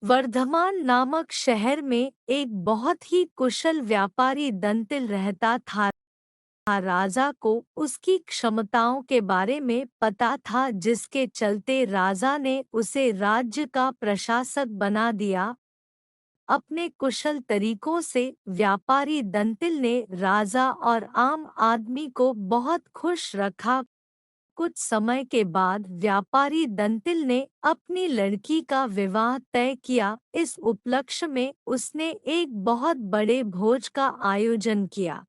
वर्धमान नामक शहर में एक बहुत ही कुशल व्यापारी दंतिल रहता था। राजा को उसकी क्षमताओं के बारे में पता था, जिसके चलते राजा ने उसे राज्य का प्रशासक बना दिया। अपने कुशल तरीकों से व्यापारी दंतिल ने राजा और आम आदमी को बहुत खुश रखा। कुछ समय के बाद व्यापारी दंतिल ने अपनी लड़की का विवाह तय किया। इस उपलक्ष्य में उसने एक बहुत बड़े भोज का आयोजन किया।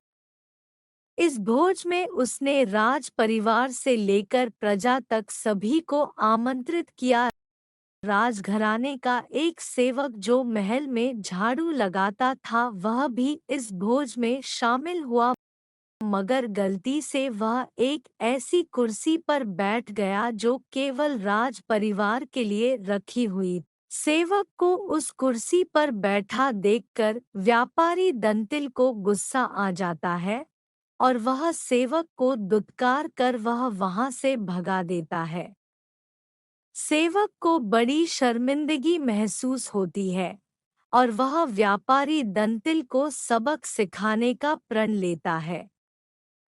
इस भोज में उसने राज परिवार से लेकर प्रजा तक सभी को आमंत्रित किया। राजघराने का एक सेवक जो महल में झाड़ू लगाता था, वह भी इस भोज में शामिल हुआ, मगर गलती से वह एक ऐसी कुर्सी पर बैठ गया जो केवल राज परिवार के लिए रखी हुई। सेवक को उस कुर्सी पर बैठा देखकर व्यापारी दंतिल को गुस्सा आ जाता है और वह सेवक को दुत्कार कर वह वहां से भगा देता है। सेवक को बड़ी शर्मिंदगी महसूस होती है और वह व्यापारी दंतिल को सबक सिखाने का प्रण लेता है।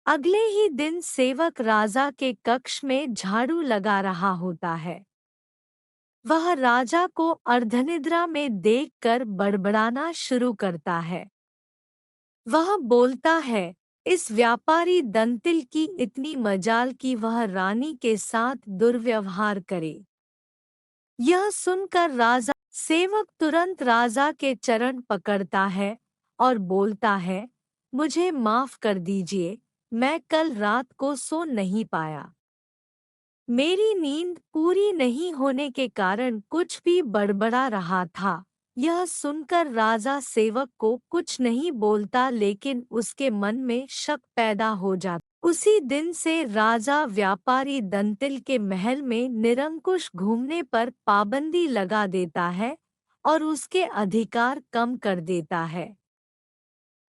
अगले ही दिन सेवक राजा के कक्ष में झाड़ू लगा रहा होता है। वह राजा को अर्धनिद्रा में देखकर बड़बड़ाना शुरू करता है। वह बोलता है, इस व्यापारी दंतिल की इतनी मजाल कि वह रानी के साथ दुर्व्यवहार करे। यह सुनकर राजा सेवक तुरंत राजा के चरण पकड़ता है और बोलता है, मुझे माफ कर दीजिए, मैं कल रात को सो नहीं पाया। मेरी नींद पूरी नहीं होने के कारण कुछ भी बड़बड़ा रहा था। यह सुनकर राजा सेवक को कुछ नहीं बोलता, लेकिन उसके मन में शक पैदा हो जाता। उसी दिन से राजा व्यापारी दंतिल के महल में निरंकुश घूमने पर पाबंदी लगा देता है और उसके अधिकार कम कर देता है।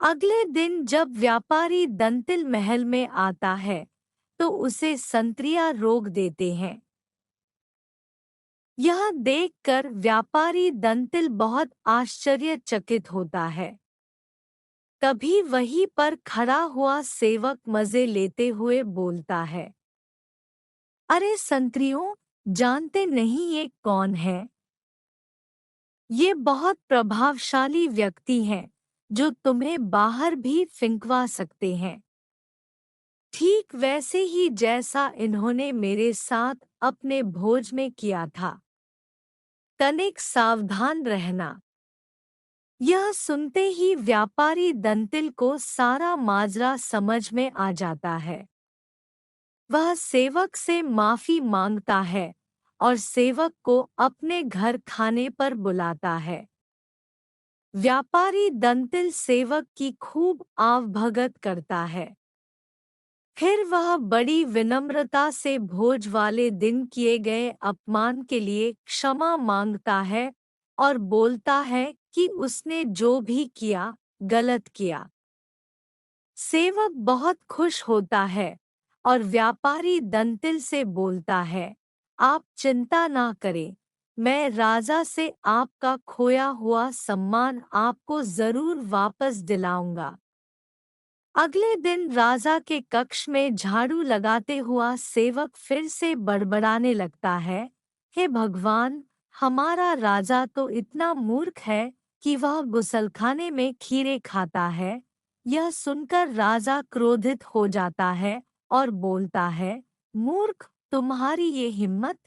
अगले दिन जब व्यापारी दंतिल महल में आता है तो उसे संत्रिया रोग देते हैं। यह देखकर व्यापारी दंतिल बहुत आश्चर्यचकित होता है। तभी वहीं पर खड़ा हुआ सेवक मजे लेते हुए बोलता है, अरे संत्रियों, जानते नहीं ये कौन है? ये बहुत प्रभावशाली व्यक्ति हैं जो तुम्हें बाहर भी फिंकवा सकते हैं, ठीक वैसे ही जैसा इन्होंने मेरे साथ अपने भोज में किया था। तनिक सावधान रहना। यह सुनते ही व्यापारी दंतिल को सारा माजरा समझ में आ जाता है। वह सेवक से माफी मांगता है और सेवक को अपने घर खाने पर बुलाता है। व्यापारी दंतिल सेवक की खूब आवभगत करता है। फिर वह बड़ी विनम्रता से भोज वाले दिन किए गए अपमान के लिए क्षमा मांगता है और बोलता है कि उसने जो भी किया गलत किया। सेवक बहुत खुश होता है और व्यापारी दंतिल से बोलता है, आप चिंता ना करें, मैं राजा से आपका खोया हुआ सम्मान आपको जरूर वापस दिलाऊंगा। अगले दिन राजा के कक्ष में झाड़ू लगाते हुआ सेवक फिर से बड़बड़ाने लगता है, हे भगवान, हमारा राजा तो इतना मूर्ख है कि वह गुसलखाने में खीरे खाता है। यह सुनकर राजा क्रोधित हो जाता है और बोलता है, मूर्ख, तुम्हारी ये हिम्मत!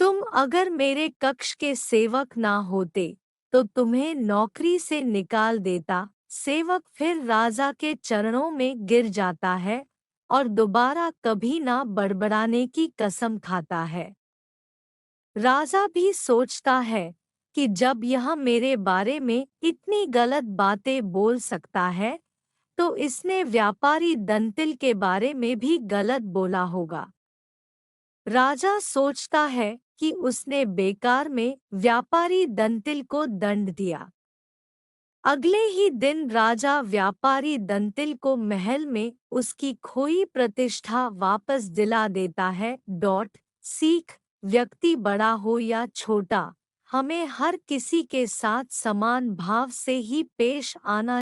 तुम अगर मेरे कक्ष के सेवक ना होते तो तुम्हें नौकरी से निकाल देता। सेवक फिर राजा के चरणों में गिर जाता है और दोबारा कभी ना बड़बड़ाने की कसम खाता है। राजा भी सोचता है कि जब यह मेरे बारे में इतनी गलत बातें बोल सकता है तो इसने व्यापारी दंतिल के बारे में भी गलत बोला होगा। राजा सोचता है कि उसने बेकार में व्यापारी दंतिल को दंड दिया। अगले ही दिन राजा व्यापारी दंतिल को महल में उसकी खोई प्रतिष्ठा वापस दिला देता है। सीख, व्यक्ति बड़ा हो या छोटा, हमें हर किसी के साथ समान भाव से ही पेश आना